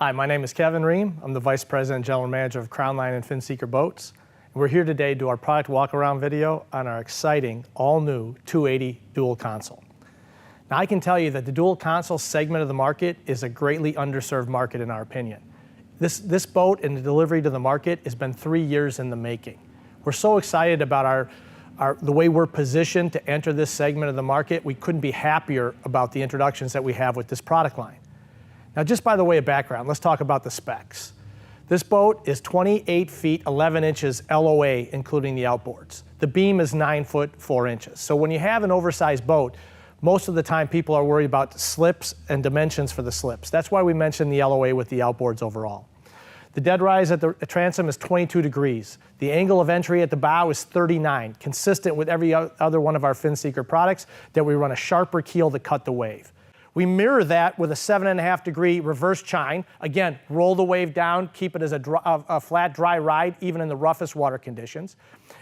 Hi, my name is Kevin Ream. I'm the Vice President and General Manager of Crownline and Finseeker Boats. And we're here today to do our product walk-around video on our exciting, all-new 280 dual console. Now I can tell you that the dual console segment of the market is a greatly underserved market in our opinion. This boat and the delivery to the market has been 3 years in the making. We're so excited about the way we're positioned to enter this segment of the market. We couldn't be happier about the introductions that we have with this product line. Now, just by the way of background, let's talk about the specs. This boat is 28 feet, 11 inches LOA, including the outboards. The beam is 9 foot, 4 inches. So when you have an oversized boat, most of the time people are worried about slips and dimensions for the slips. That's why we mentioned the LOA with the outboards overall. The dead rise at the transom is 22 degrees. The angle of entry at the bow is 39, consistent with every other one of our Finseeker products, that we run a sharper keel to cut the wave. We mirror that with a 7.5 degree reverse chine. Again, roll the wave down, keep it as a flat, dry ride, even in the roughest water conditions.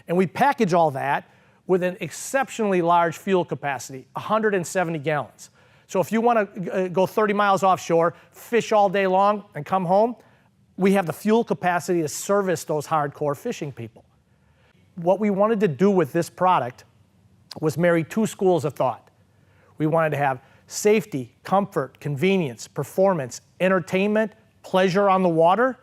And we package all that with an exceptionally large fuel capacity, 170 gallons. So if you want to go 30 miles offshore, fish all day long, and come home, we have the fuel capacity to service those hardcore fishing people. What we wanted to do with this product was marry two schools of thought. We wanted to have safety, comfort, convenience, performance, entertainment, pleasure on the water.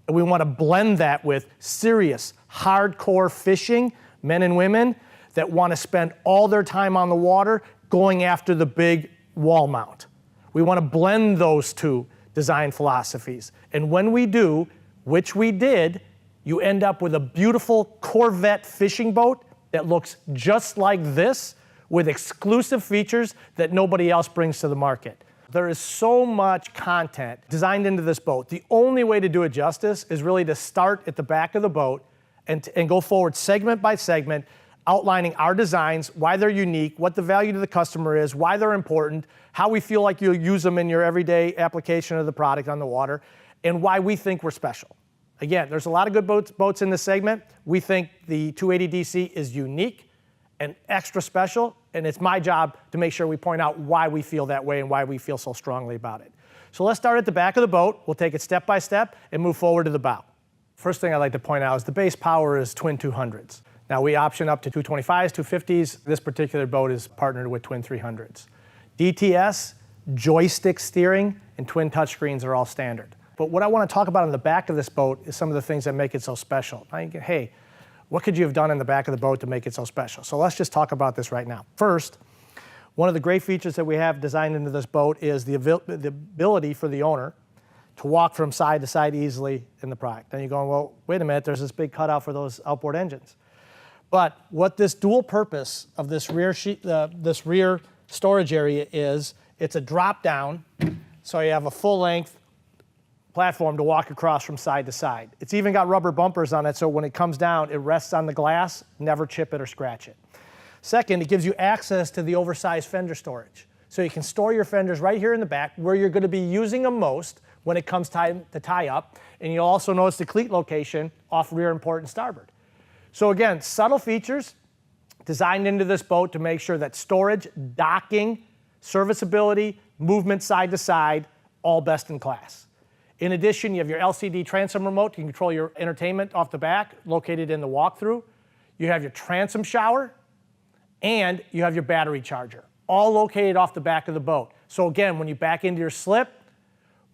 And we want to blend that with serious, hardcore fishing, men and women that want to spend all their time on the water going after the big wall mount. We want to blend those two design philosophies. And when we do, which we did, you end up with a beautiful Corvette fishing boat that looks just like this, with exclusive features that nobody else brings to the market. There is so much content designed into this boat. The only way to do it justice is really to start at the back of the boat and go forward segment by segment, outlining our designs, why they're unique, what the value to the customer is, why they're important, how we feel like you'll use them in your everyday application of the product on the water, and why we think we're special. Again, there's a lot of good boats in this segment. We think the 280 DC is unique and extra special, and it's my job to make sure we point out why we feel that way and why we feel so strongly about it. So let's start at the back of the boat. We'll take it step by step and move forward to the bow. First thing I'd like to point out is the base power is twin 200s. Now we option up to 225s, 250s. This particular boat is partnered with twin 300s. DTS, joystick steering, and twin touchscreens are all standard. But what I want to talk about on the back of this boat is some of the things that make it so special. Hey, what could you have done in the back of the boat to make it so special? So let's just talk about this right now. First, one of the great features that we have designed into this boat is the ability for the owner to walk from side to side easily in the product. Then you're going, well, wait a minute, there's this big cutout for those outboard engines. But what this dual purpose of this rear storage area is, it's a drop down, so you have a full length platform to walk across from side to side. It's even got rubber bumpers on it, so when it comes down, it rests on the glass, never chip it or scratch it. Second, it gives you access to the oversized fender storage. So you can store your fenders right here in the back where you're going to be using them most when it comes time to tie up. And you'll also notice the cleat location off rear and port and starboard. So again, subtle features designed into this boat to make sure that storage, docking, serviceability, movement side to side, all best in class. In addition, you have your LCD transom remote. You can control your entertainment off the back, located in the walkthrough. You have your transom shower, and you have your battery charger, all located off the back of the boat. So again, when you back into your slip,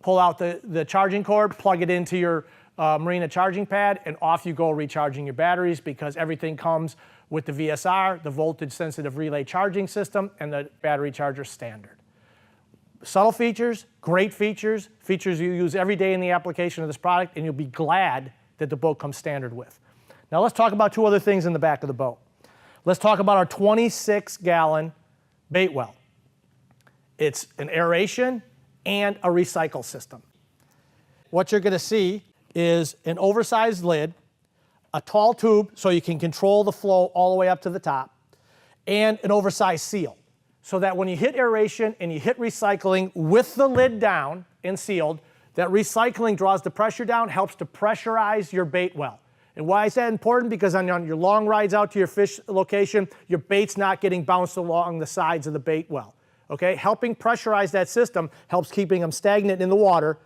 pull out the charging cord, plug it into your marina charging pad, and off you go recharging your batteries, because everything comes with the VSR, the voltage sensitive relay charging system, and the battery charger standard. Subtle features, great features, features you use every day in the application of this product, and you'll be glad that the boat comes standard with. Now let's talk about two other things in the back of the boat. Let's talk about our 26-gallon bait well. It's an aeration and a recycle system. What you're going to see is an oversized lid, a tall tube so you can control the flow all the way up to the top, and an oversized seal, so that when you hit aeration and you hit recycling with the lid down and sealed, that recycling draws the pressure down, helps to pressurize your bait well. And why is that important? Because on your long rides out to your fish location, your bait's not getting bounced along the sides of the bait well. Okay? Helping pressurize that system helps keeping them stagnant in the water,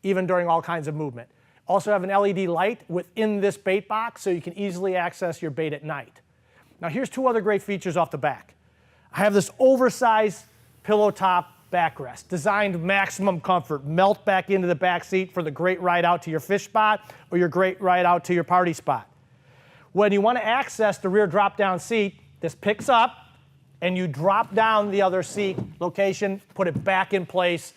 even during all kinds of movement. Also have an LED light within this bait box so you can easily access your bait at night. Now here's two other great features off the back. I have this oversized pillow top backrest, designed maximum comfort, melt back into the back seat for the great ride out to your fish spot or your great ride out to your party spot. When you want to access the rear drop-down seat, this picks up and you drop down the other seat location, put it back in place.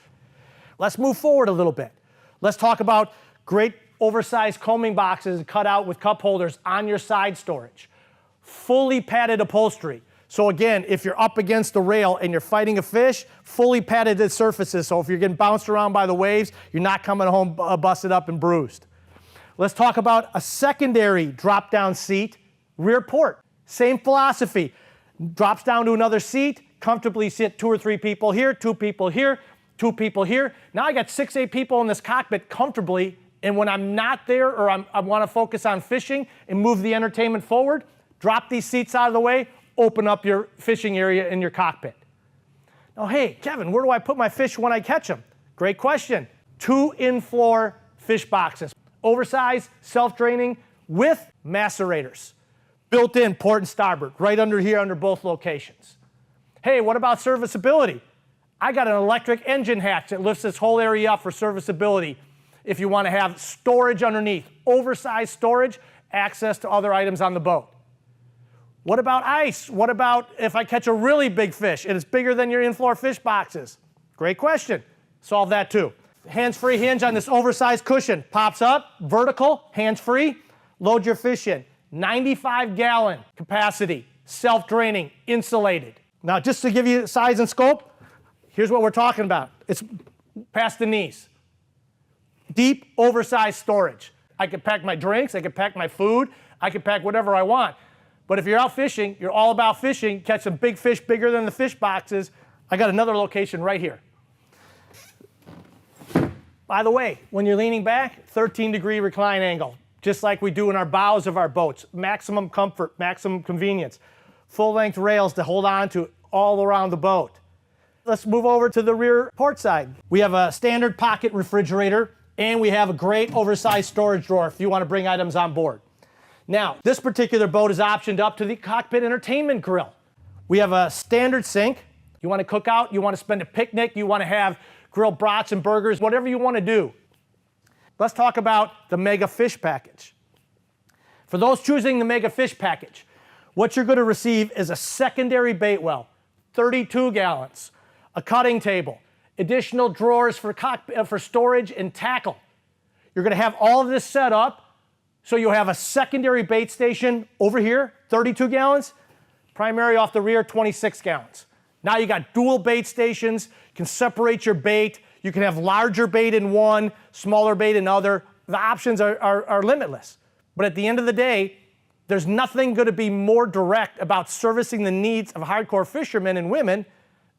Let's move forward a little bit. Let's talk about great oversized combing boxes cut out with cup holders on your side storage. Fully padded upholstery. So again, if you're up against the rail and you're fighting a fish, fully padded surfaces. So if you're getting bounced around by the waves, you're not coming home busted up and bruised. Let's talk about a secondary drop-down seat, rear port. Same philosophy. Drops down to another seat, comfortably sit 2 or 3 people here, 2 people here, 2 people here. Now I got 6, 8 people in this cockpit comfortably, and when I'm not there or I want to focus on fishing and move the entertainment forward, drop these seats out of the way, open up your fishing area in your cockpit. Now, hey, Kevin, where do I put my fish when I catch them? Great question. 2 in-floor fish boxes. Oversized, self-draining, with macerators. Built in port and starboard, right under here under both locations. Hey, what about serviceability? I got an electric engine hatch that lifts this whole area up for serviceability. If you want to have storage underneath, oversized storage, access to other items on the boat. What about ice? What about if I catch a really big fish and it's bigger than your in-floor fish boxes? Great question. Solve that too. Hands-free hinge on this oversized cushion. Pops up, vertical, hands-free. Load your fish in. 95-gallon capacity, self-draining, insulated. Now, just to give you size and scope, here's what we're talking about. It's past the knees. Deep, oversized storage. I can pack my drinks, I can pack my food, I can pack whatever I want. But if you're out fishing, you're all about fishing, catch some big fish bigger than the fish boxes, I got another location right here. By the way, when you're leaning back, 13-degree recline angle, just like we do in our bows of our boats. Maximum comfort, maximum convenience. Full-length rails to hold on to all around the boat. Let's move over to the rear port side. We have a standard pocket refrigerator, and we have a great oversized storage drawer if you want to bring items on board. Now, this particular boat is optioned up to the cockpit entertainment grill. We have a standard sink. You want to cook out, you want to spend a picnic, you want to have grilled brats and burgers, whatever you want to do. Let's talk about the Mega Fish Package. For those choosing the Mega Fish Package, what you're going to receive is a secondary bait well, 32 gallons, a cutting table, additional drawers for storage and tackle. You're going to have all of this set up, so you'll have a secondary bait station over here, 32 gallons, primary off the rear, 26 gallons. Now you got dual bait stations, you can separate your bait, you can have larger bait in one, smaller bait in other. The options are limitless. But at the end of the day, there's nothing going to be more direct about servicing the needs of hardcore fishermen and women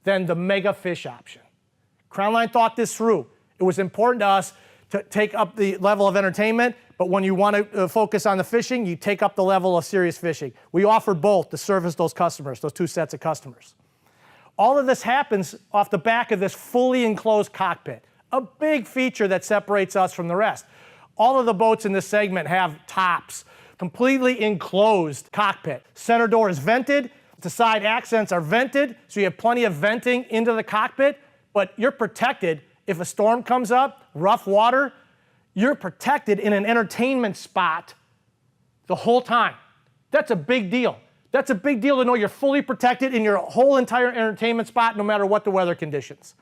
than the Mega Fish option. Crownline thought this through. It was important to us to take up the level of entertainment, but when you want to focus on the fishing, you take up the level of serious fishing. We offer both to service those customers, those 2 sets of customers. All of this happens off the back of this fully enclosed cockpit, a big feature that separates us from the rest. All of the boats in this segment have tops, completely enclosed cockpit. Center door is vented, the side accents are vented, so you have plenty of venting into the cockpit, but you're protected if a storm comes up, rough water, you're protected in an entertainment spot the whole time. That's a big deal. That's a big deal to know you're fully protected in your whole entire entertainment spot no matter what the weather conditions.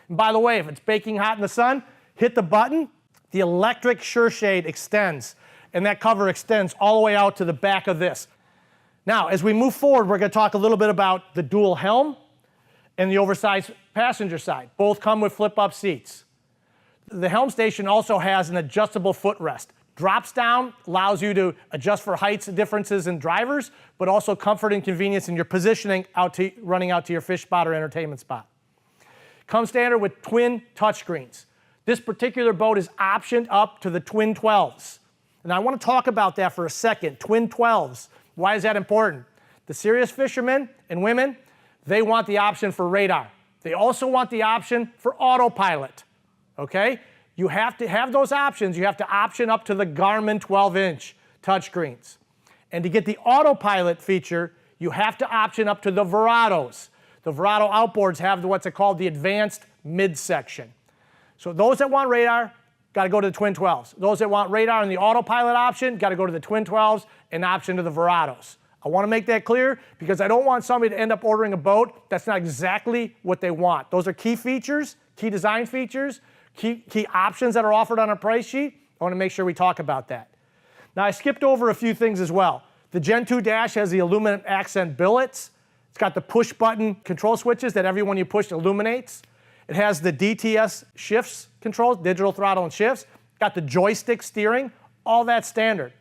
And by the way, if it's baking hot in the sun, hit the button, the electric sure shade extends, and that cover extends all the way out to the back of this. Now, as we move forward, we're going to talk a little bit about the dual helm and the oversized passenger side. Both come with flip-up seats. The helm station also has an adjustable footrest. Drops down, allows you to adjust for heights differences in drivers, but also comfort and convenience in your positioning running out to your fish spot or entertainment spot. Comes standard with twin touchscreens. This particular boat is optioned up to the twin 12s. And I want to talk about that for a second. Twin 12s. Why is that important? The serious fishermen and women, they want the option for radar. They also want the option for autopilot. Okay? you have to have those options. You have to option up to the Garmin 12-inch touchscreens. And to get the autopilot feature, you have to option up to the Veratos. The Verato outboards have what's called the advanced midsection. So those that want radar, got to go to the Twin 12s. Those that want radar and the autopilot option, got to go to the Twin 12s and option to the Veratos. I want to make that clear because I don't want somebody to end up ordering a boat that's not exactly what they want. Those are key features, key design features, key options that are offered on a price sheet. I want to make sure we talk about that. Now, I skipped over a few things as well. The Gen 2 dash has the aluminum accent billets. It's got the push button control switches that every one you push illuminates. It has the DTS shifts controls, digital throttle and shifts. Got the joystick steering, all that standard.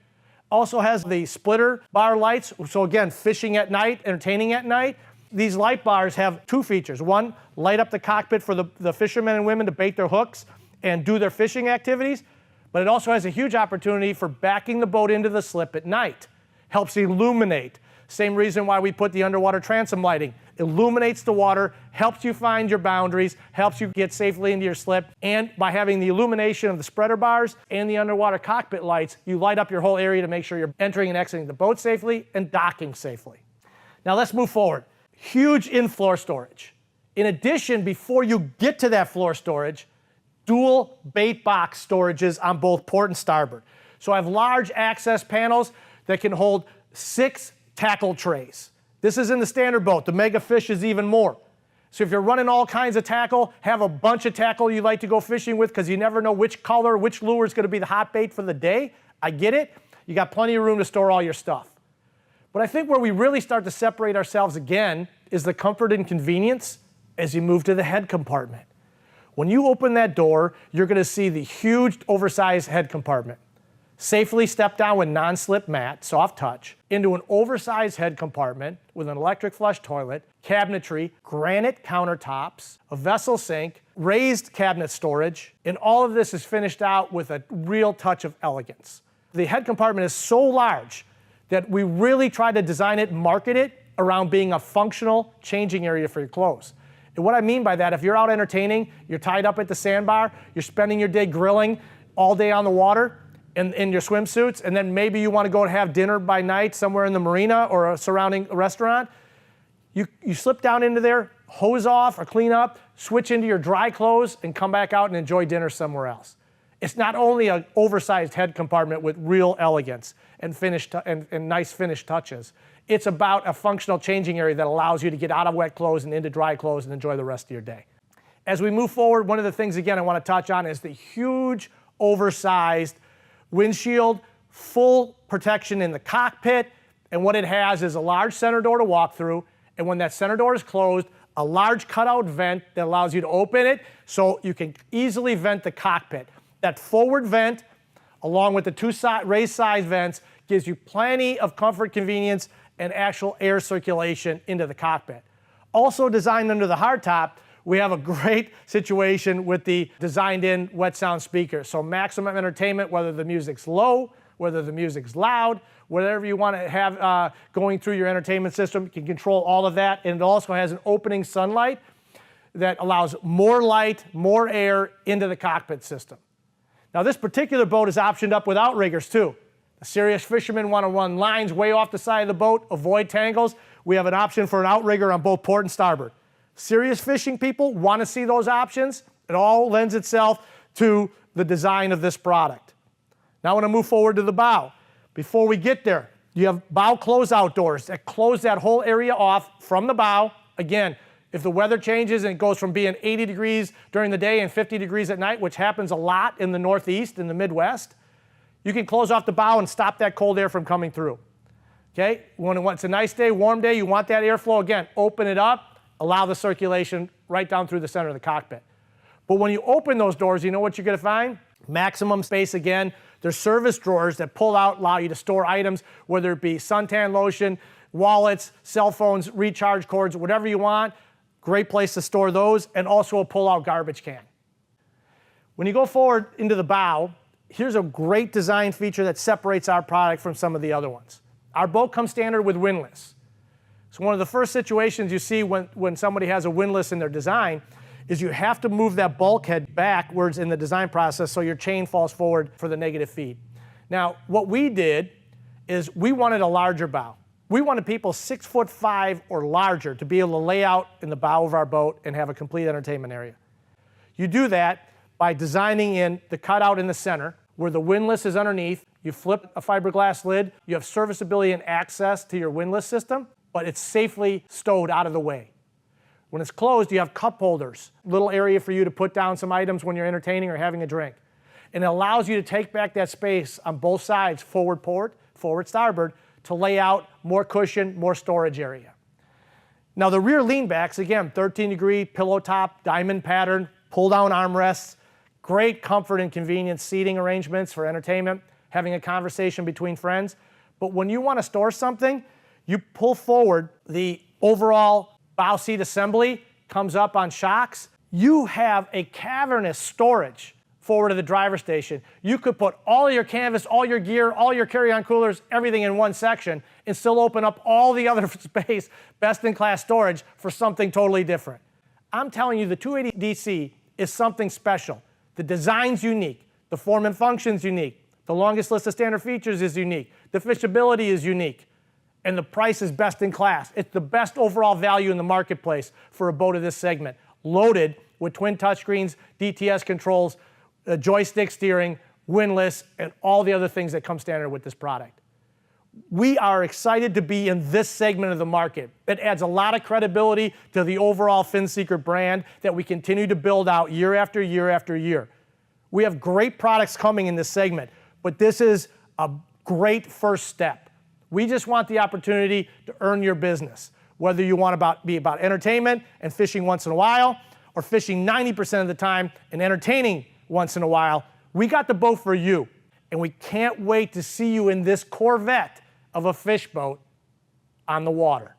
Also has the splitter bar lights, so again, fishing at night, entertaining at night. These light bars have two features. One, light up the cockpit for the fishermen and women to bait their hooks and do their fishing activities, but it also has a huge opportunity for backing the boat into the slip at night. Helps illuminate. Same reason why we put the underwater transom lighting. Illuminates the water, helps you find your boundaries, helps you get safely into your slip, and by having the illumination of the spreader bars and the underwater cockpit lights, you light up your whole area to make sure you're entering and exiting the boat safely and docking safely. Now let's move forward. Huge in-floor storage. In addition, before you get to that floor storage, dual bait box storages on both port and starboard. So I have large access panels that can hold 6 tackle trays. This is in the standard boat. The Mega Fish is even more. So if you're running all kinds of tackle, have a bunch of tackle you like to go fishing with because you never know which color, which lure is going to be the hot bait for the day. I get it. You got plenty of room to store all your stuff. But I think where we really start to separate ourselves again is the comfort and convenience as you move to the head compartment. When you open that door, you're going to see the huge oversized head compartment. Safely step down with non-slip mat, soft touch, into an oversized head compartment with an electric flush toilet, cabinetry, granite countertops, a vessel sink, raised cabinet storage, and all of this is finished out with a real touch of elegance. The head compartment is so large that we really try to design it and market it around being a functional changing area for your clothes. And what I mean by that, if you're out entertaining, you're tied up at the sandbar, you're spending your day grilling all day on the water, in your swimsuits, and then maybe you want to go and have dinner by night somewhere in the marina or a surrounding restaurant, you slip down into there, hose off or clean up, switch into your dry clothes, and come back out and enjoy dinner somewhere else. It's not only an oversized head compartment with real elegance and nice finished touches. It's about a functional changing area that allows you to get out of wet clothes and into dry clothes and enjoy the rest of your day. As we move forward, one of the things, again, I want to touch on is the huge, oversized windshield, full protection in the cockpit, and what it has is a large center door to walk through, and when that center door is closed, a large cutout vent that allows you to open it so you can easily vent the cockpit. That forward vent, along with the two raised side vents, gives you plenty of comfort, convenience, and actual air circulation into the cockpit. Also designed under the hardtop, we have a great situation with the designed-in wet sound speakers. So maximum entertainment, whether the music's low, whether the music's loud, whatever you want to have going through your entertainment system, you can control all of that. And it also has an opening sunlight that allows more light, more air into the cockpit system. Now this particular boat is optioned up with outriggers too. The serious fishermen want to run lines way off the side of the boat, avoid tangles. We have an option for an outrigger on both port and starboard. Serious fishing people want to see those options. It all lends itself to the design of this product. Now I want to move forward to the bow. Before we get there, you have bow closeout doors that close that whole area off from the bow. Again, if the weather changes and it goes from being 80 degrees during the day and 50 degrees at night, which happens a lot in the Northeast and the Midwest, you can close off the bow and stop that cold air from coming through. Okay? When it's a nice day, warm day, you want that airflow, again, open it up, allow the circulation right down through the center of the cockpit. But when you open those doors, you know what you're going to find? Maximum space again. There's service drawers that pull out, allow you to store items, whether it be suntan lotion, wallets, cell phones, recharge cords, whatever you want. Great place to store those, and also a pull-out garbage can. When you go forward into the bow, here's a great design feature that separates our product from some of the other ones. Our boat comes standard with windlass. So one of the first situations you see when somebody has a windlass in their design is you have to move that bulkhead backwards in the design process so your chain falls forward for the negative feed. Now, what we did is we wanted a larger bow. We wanted people 6'5" or larger to be able to lay out in the bow of our boat and have a complete entertainment area. You do that by designing in the cutout in the center where the windlass is underneath. You flip a fiberglass lid. You have serviceability and access to your windlass system, but it's safely stowed out of the way. When it's closed, you have cup holders, little area for you to put down some items when you're entertaining or having a drink. And it allows you to take back that space on both sides, forward port, forward starboard, to lay out more cushion, more storage area. Now the rear lean backs, again, 13-degree pillow top, diamond pattern, pull-down armrests, great comfort and convenience seating arrangements for entertainment, having a conversation between friends. But when you want to store something, you pull forward the overall bow seat assembly, comes up on shocks. You have a cavernous storage forward of the driver's station. You could put all your canvas, all your gear, all your carry-on coolers, everything in one section and still open up all the other space, best-in-class storage for something totally different. I'm telling you, the 280 DC is something special. The design's unique. The form and function's unique. The longest list of standard features is unique. The fishability is unique. And the price is best in class. It's the best overall value in the marketplace for a boat of this segment. Loaded with twin touchscreens, DTS controls, joystick steering, windlass, and all the other things that come standard with this product. We are excited to be in this segment of the market. It adds a lot of credibility to the overall FinSeeker brand that we continue to build out year after year after year. We have great products coming in this segment, but this is a great first step. We just want the opportunity to earn your business, whether you want to be about entertainment and fishing once in a while, or fishing 90% of the time and entertaining once in a while. We got the boat for you, and we can't wait to see you in this Corvette of a fish boat on the water.